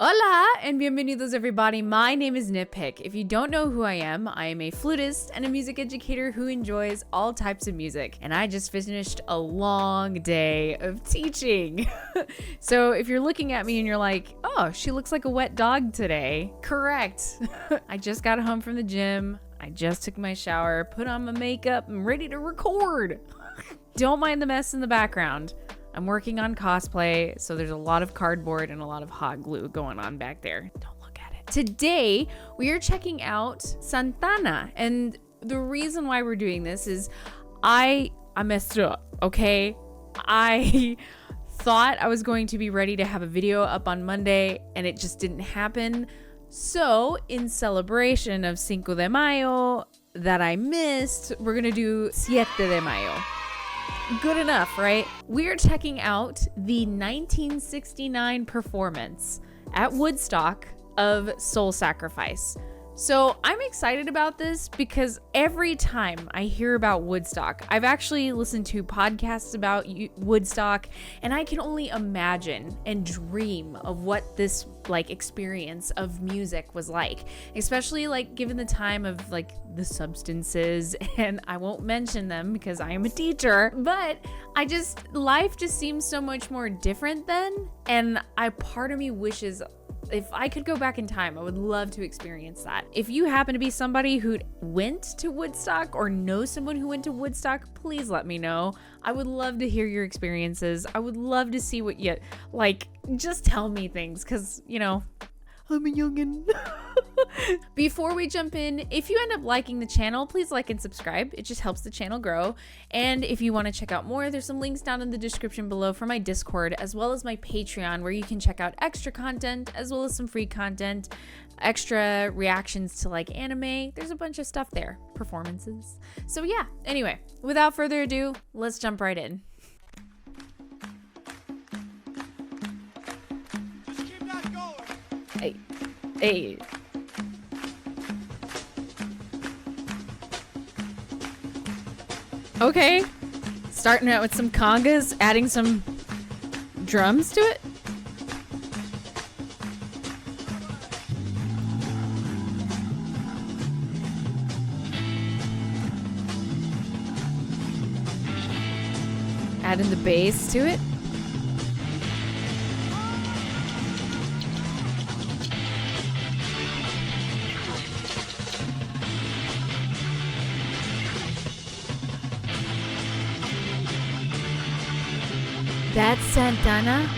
Hola and bienvenidos everybody. My name is NittPicc. If you don't know who I am a flutist and a music educator who enjoys all types of music. And I just finished a long day of teaching. So if you're looking at me and you're like, oh, she looks like a wet dog today. Correct. I just got home from the gym. I just took my shower, put on my makeup, and ready to record. Don't mind the mess in the background. I'm working on cosplay, so there's a lot of cardboard and a lot of hot glue going on back there. Don't look at it. Today, we are checking out Santana, and the reason why we're doing this is I messed up, okay? I thought I was going to be ready to have a video up on Monday, and it just didn't happen. So, in celebration of Cinco de Mayo that I missed, we're gonna do Siete de Mayo. Good enough, right? We're checking out the 1969 performance at Woodstock of Soul Sacrifice. So I'm excited about this because every time I hear about Woodstock, I've actually listened to podcasts about Woodstock, and I can only imagine and dream of what this experience of music was like, especially given the time of the substances, and I won't mention them because I am a teacher, but life just seems so much more different then, and part of me wishes if I could go back in time, I would love to experience that. If you happen to be somebody who went to Woodstock or know someone who went to Woodstock, please let me know. I would love to hear your experiences. I would love to see what you just tell me things, because I'm a youngin'. Before we jump in, if you end up liking the channel, please like and subscribe. It just helps the channel grow. And if you want to check out more, there's some links down in the description below for my Discord, as well as my Patreon, where you can check out extra content, as well as some free content, extra reactions to anime. There's a bunch of stuff there, performances. So yeah, anyway, without further ado, let's jump right in. Just keep that going. Hey. Okay, starting out with some congas, adding some drums to it. Adding the bass to it. That's Santana.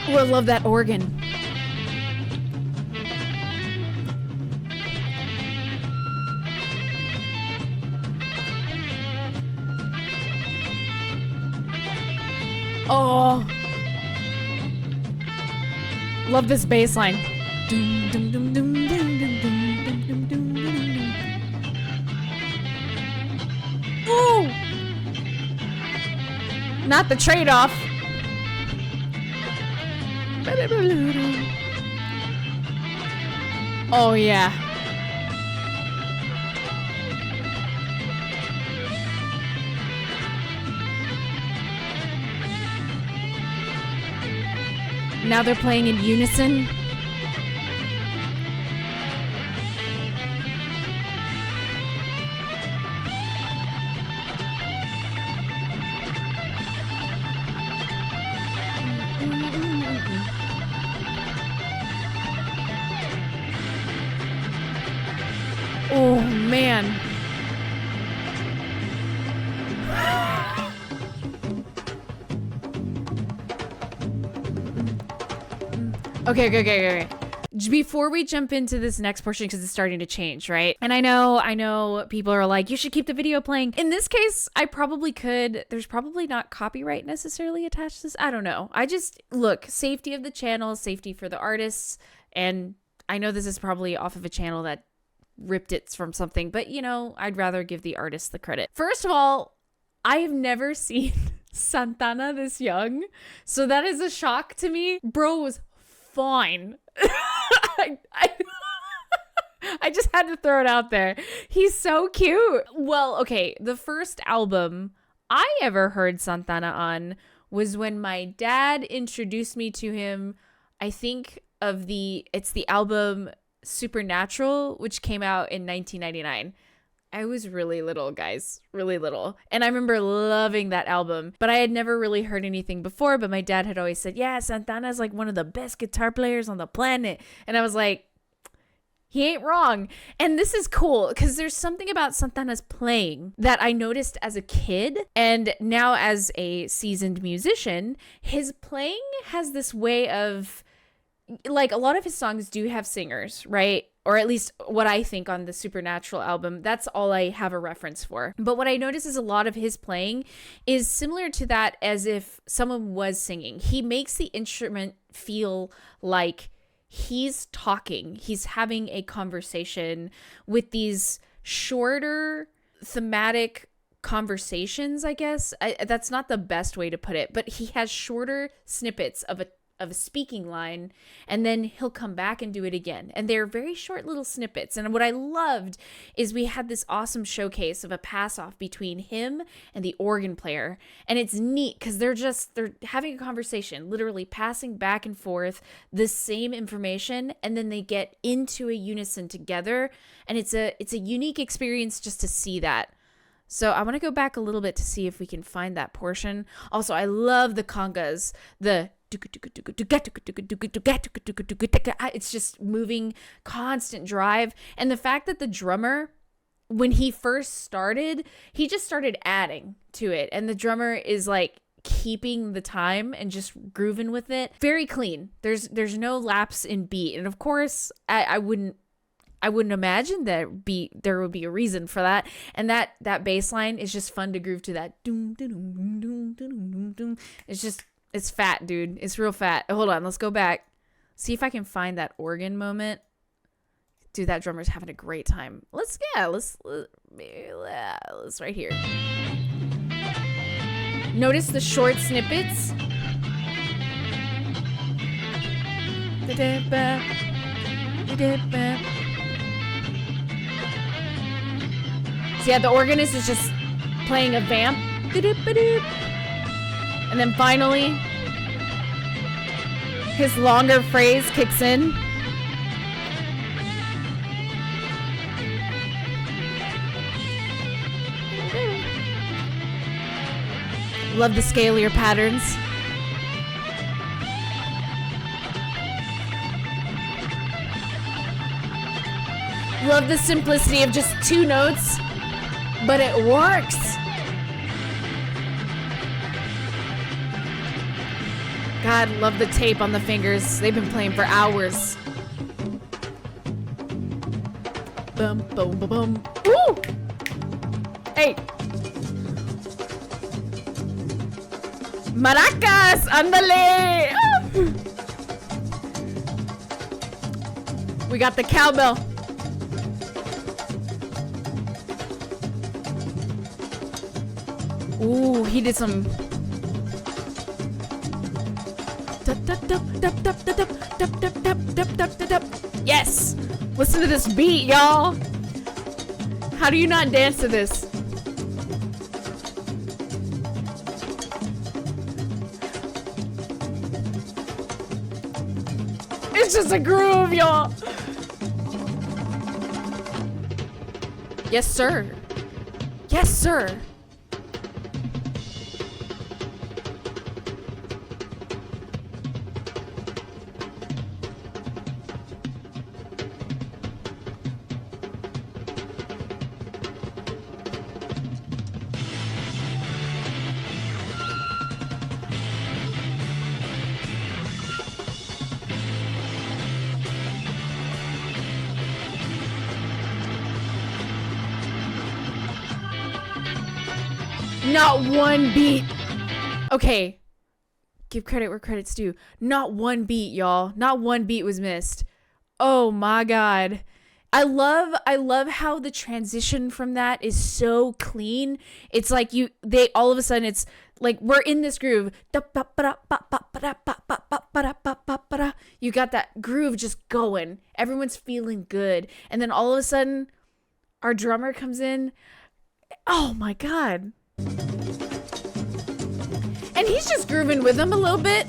Oh, I love that organ. Oh, love this bass line. Dum, dum, dum, dum, dum, dum, dum, dum, dum, dum, dum, dum. Ooh! Not the trade-off. Oh yeah. Now they're playing in unison. Oh man. Okay. Before we jump into this next portion, because it's starting to change, right? And I know people are like, you should keep the video playing. In this case, I probably could. There's probably not copyright necessarily attached to this. I don't know. Look, safety of the channel, safety for the artists. And I know this is probably off of a channel that ripped it from something, but I'd rather give the artist the credit. First of all, I have never seen Santana this young, so that is a shock to me. Bro was fine. I just had to throw it out there. He's so cute. Well, okay, the first album I ever heard Santana on was when my dad introduced me to him. I think it's the album Supernatural, which came out in 1999. I was really little, guys, really little. And I remember loving that album, but I had never really heard anything before. But my dad had always said, yeah, Santana is like one of the best guitar players on the planet. And I was like, he ain't wrong. And this is cool because there's something about Santana's playing that I noticed as a kid. And now as a seasoned musician, his playing has this way of, like, a lot of his songs do have singers, right? Or at least what I think on the Supernatural album, that's all I have a reference for. But what I notice is a lot of his playing is similar to that, as if someone was singing. He makes the instrument feel like he's talking. He's having a conversation with these shorter thematic conversations, I guess. That's not the best way to put it, but he has shorter snippets of a speaking line, and then he'll come back and do it again. And they're very short little snippets. And what I loved is we had this awesome showcase of a pass off between him and the organ player. And it's neat because they're having a conversation, literally passing back and forth the same information, and then they get into a unison together. And it's a unique experience just to see that. So I want to go back a little bit to see if we can find that portion. Also, I love the congas, it's just moving, constant drive. And the fact that the drummer, when he first started, he just started adding to it. And the drummer is like keeping the time and just grooving with it. Very clean. There's no lapse in beat. And of course, I wouldn't imagine there would be a reason for that. And that bass line is just fun to groove to. That it's fat, dude. It's real fat. Hold on, let's go back. See if I can find that organ moment. Dude, that drummer's having a great time. Let's right here. Notice the short snippets. So yeah, the organist is just playing a vamp. And then finally, his longer phrase kicks in. Love the scalier patterns. Love the simplicity of just two notes, but it works. God, love the tape on the fingers. They've been playing for hours. Boom, boom, boom, boom. Woo! Hey. Maracas, ándale. We got the cowbell. Ooh, he did some. Yes! Listen to this beat, y'all. How do you not dance to this? It's just a groove, y'all. Yes, sir. Yes, sir. Not one beat. Okay. Give credit where credit's due. Not one beat, y'all. Not one beat was missed. Oh my God. I love how the transition from that is so clean. It's like they all of a sudden it's like we're in this groove. You got that groove just going. Everyone's feeling good. And then all of a sudden our drummer comes in. Oh my God. And he's just grooving with him a little bit.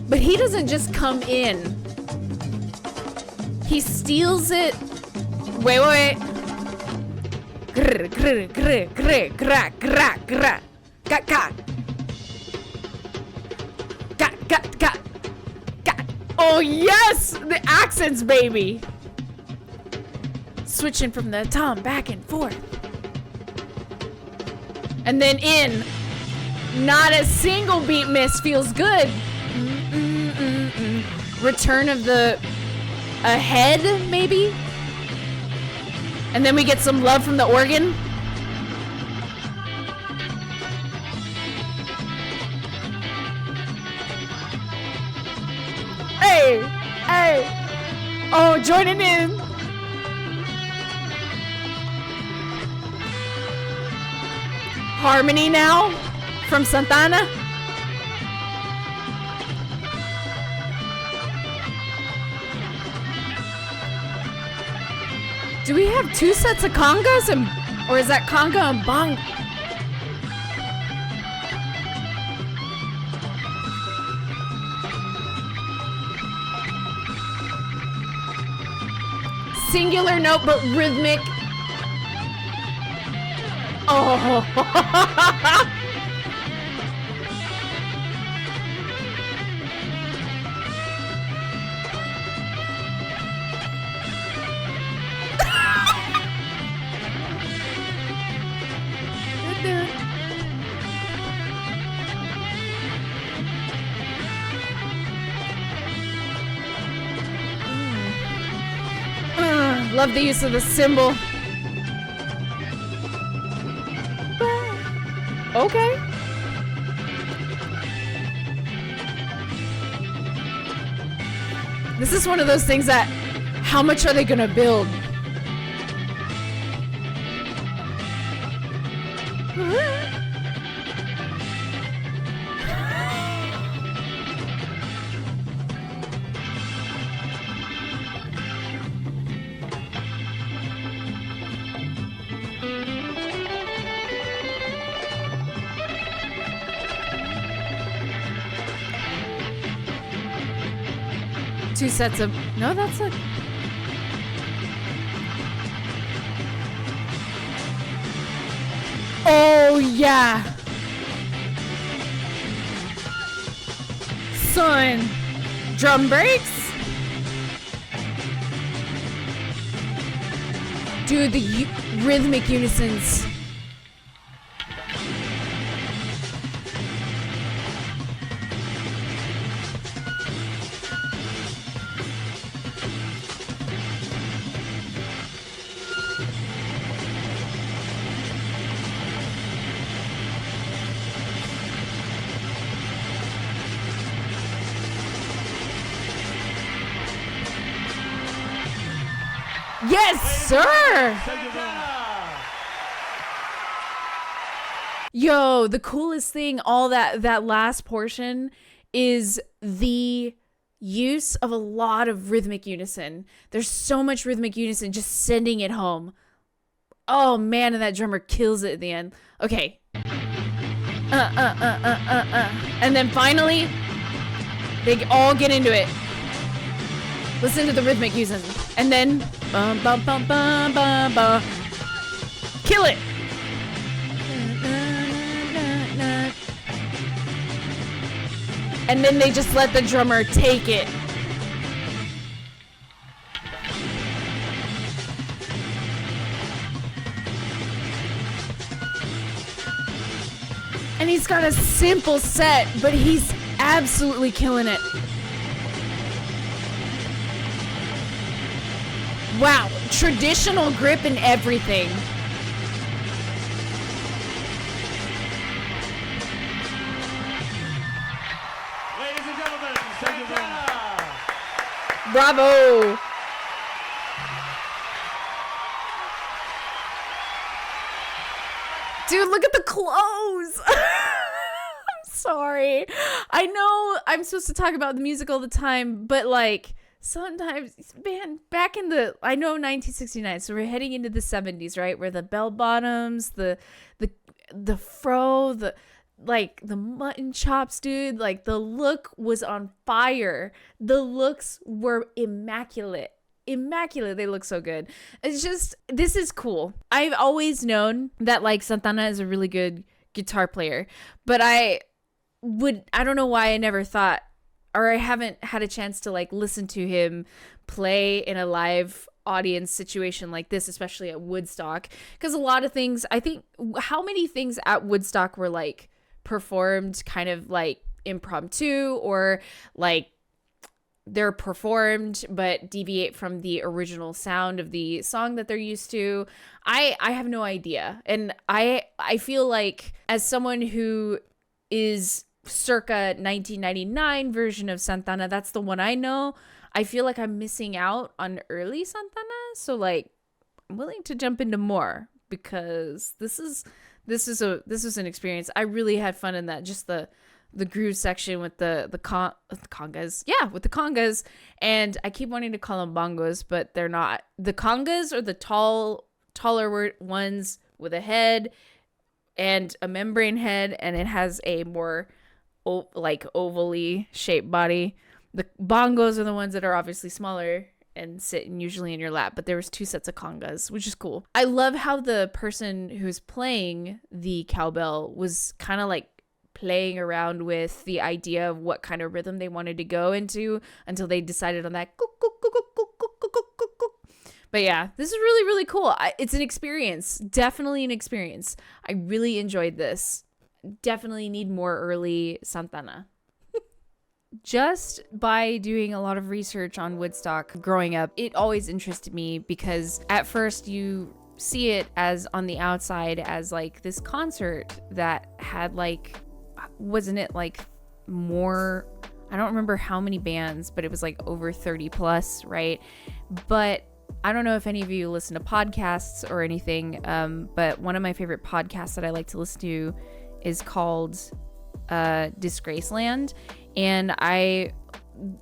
But he doesn't just come in. He steals it. Wait. Grr, grr, grr, grr, grr, grr, grr. Ga, ga. Ga, ga, ga. Ga. Oh, yes! The accents, baby. Switching from the tom back and forth. And then in. Not a single beat miss. Feels good. Return of the ahead, maybe? And then we get some love from the organ. Hey! Oh, joining in. Harmony now from Santana. Do we have two sets of congas or is that conga and bong? Singular note but rhythmic. Oh. Love the use of the cymbal. Okay. This is one of those things that, how much are they gonna build? Two sets of, no, that's a, oh yeah, son, drum breaks, dude, the rhythmic unisons. Yes, sir! Yo, the coolest thing, all that last portion is the use of a lot of rhythmic unison. There's so much rhythmic unison just sending it home. Oh man, and that drummer kills it at the end. Okay. And then finally, they all get into it. Listen to the rhythmic unison. And then bum bum bum bum bum bum. Kill it. And then they just let the drummer take it. And he's got a simple set, but he's absolutely killing it. Wow, traditional grip and everything. Ladies and gentlemen, Santana. Bravo. Dude, look at the clothes. I'm sorry. I know I'm supposed to talk about the music all the time, but like, sometimes, man, back in the, I know 1969, so we're heading into the 70s, right? Where the bell bottoms, the fro, like the mutton chops, dude. Like the look was on fire. The looks were immaculate. Immaculate. They look so good. It's just, this is cool. I've always known that like Santana is a really good guitar player, but I don't know why I never thought, or I haven't had a chance to like listen to him play in a live audience situation like this, especially at Woodstock, because a lot of things, I think, how many things at Woodstock were like performed kind of like impromptu, or like they're performed but deviate from the original sound of the song that they're used to. I have no idea. And I feel like, as someone who is circa 1999 version of Santana, that's the one I know, I feel like I'm missing out on early Santana. So like, I'm willing to jump into more, because this is an experience. I really had fun in that. Just the groove section with the congas. Yeah, with the congas. And I keep wanting to call them bongos, but they're not. The congas are the taller ones with a head and a membrane head, and it has a more like ovally shaped body. The bongos are the ones that are obviously smaller and sit usually in your lap, but there was 2 sets of congas, which is cool. I love how the person who's playing the cowbell was kind of like playing around with the idea of what kind of rhythm they wanted to go into until they decided on that. But yeah, this is really, really cool. It's an experience. Definitely an experience. I really enjoyed this. Definitely need more early Santana. Just by doing a lot of research on Woodstock growing up, it always interested me, because at first you see it as, on the outside, as like this concert that had like, wasn't it like more, I don't remember how many bands, but it was like over 30 plus, right? But I don't know if any of you listen to podcasts or anything, but one of my favorite podcasts that I like to listen to is called Disgraceland. And I,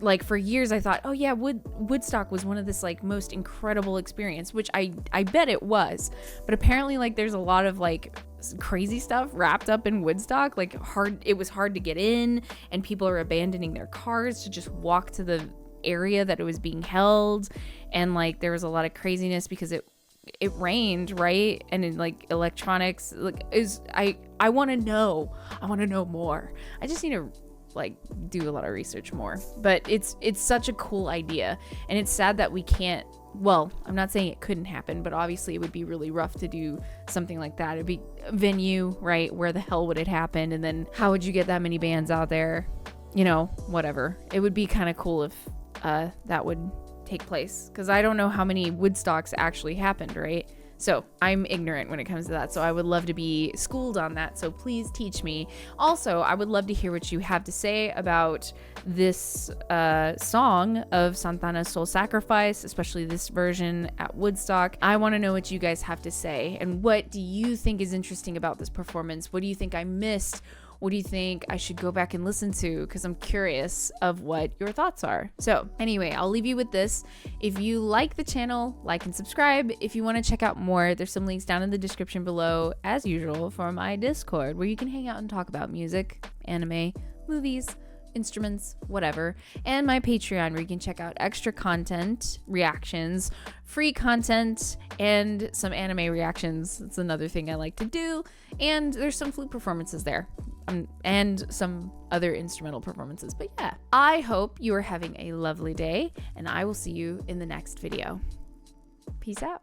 like, for years I thought, oh yeah, Woodstock was one of this like most incredible experience, which I bet it was. But apparently like there's a lot of like crazy stuff wrapped up in Woodstock. Like it was hard to get in, and people are abandoning their cars to just walk to the area that it was being held. And like there was a lot of craziness because it rained, right? And in like electronics, like I want to know more. I just need to like do a lot of research more. But it's such a cool idea, and it's sad that we can't. Well, I'm not saying it couldn't happen, but obviously it would be really rough to do something like that. It'd be a venue, right? Where the hell would it happen? And then how would you get that many bands out there? You know, whatever. It would be kind of cool if that would take place, because I don't know how many Woodstocks actually happened, right? So I'm ignorant when it comes to that. So I would love to be schooled on that. So please teach me. Also, I would love to hear what you have to say about this song of Santana's Soul Sacrifice, especially this version at Woodstock. I want to know what you guys have to say. And what do you think is interesting about this performance? What do you think I missed? What do you think I should go back and listen to? Because I'm curious of what your thoughts are. So anyway, I'll leave you with this. If you like the channel, like and subscribe. If you want to check out more, there's some links down in the description below, as usual, for my Discord, where you can hang out and talk about music, anime, movies, instruments, whatever, and my Patreon, where you can check out extra content, reactions, free content, and some anime reactions. That's another thing I like to do. And there's some flute performances there, and some other instrumental performances. But yeah, I hope you are having a lovely day, and I will see you in the next video. Peace out.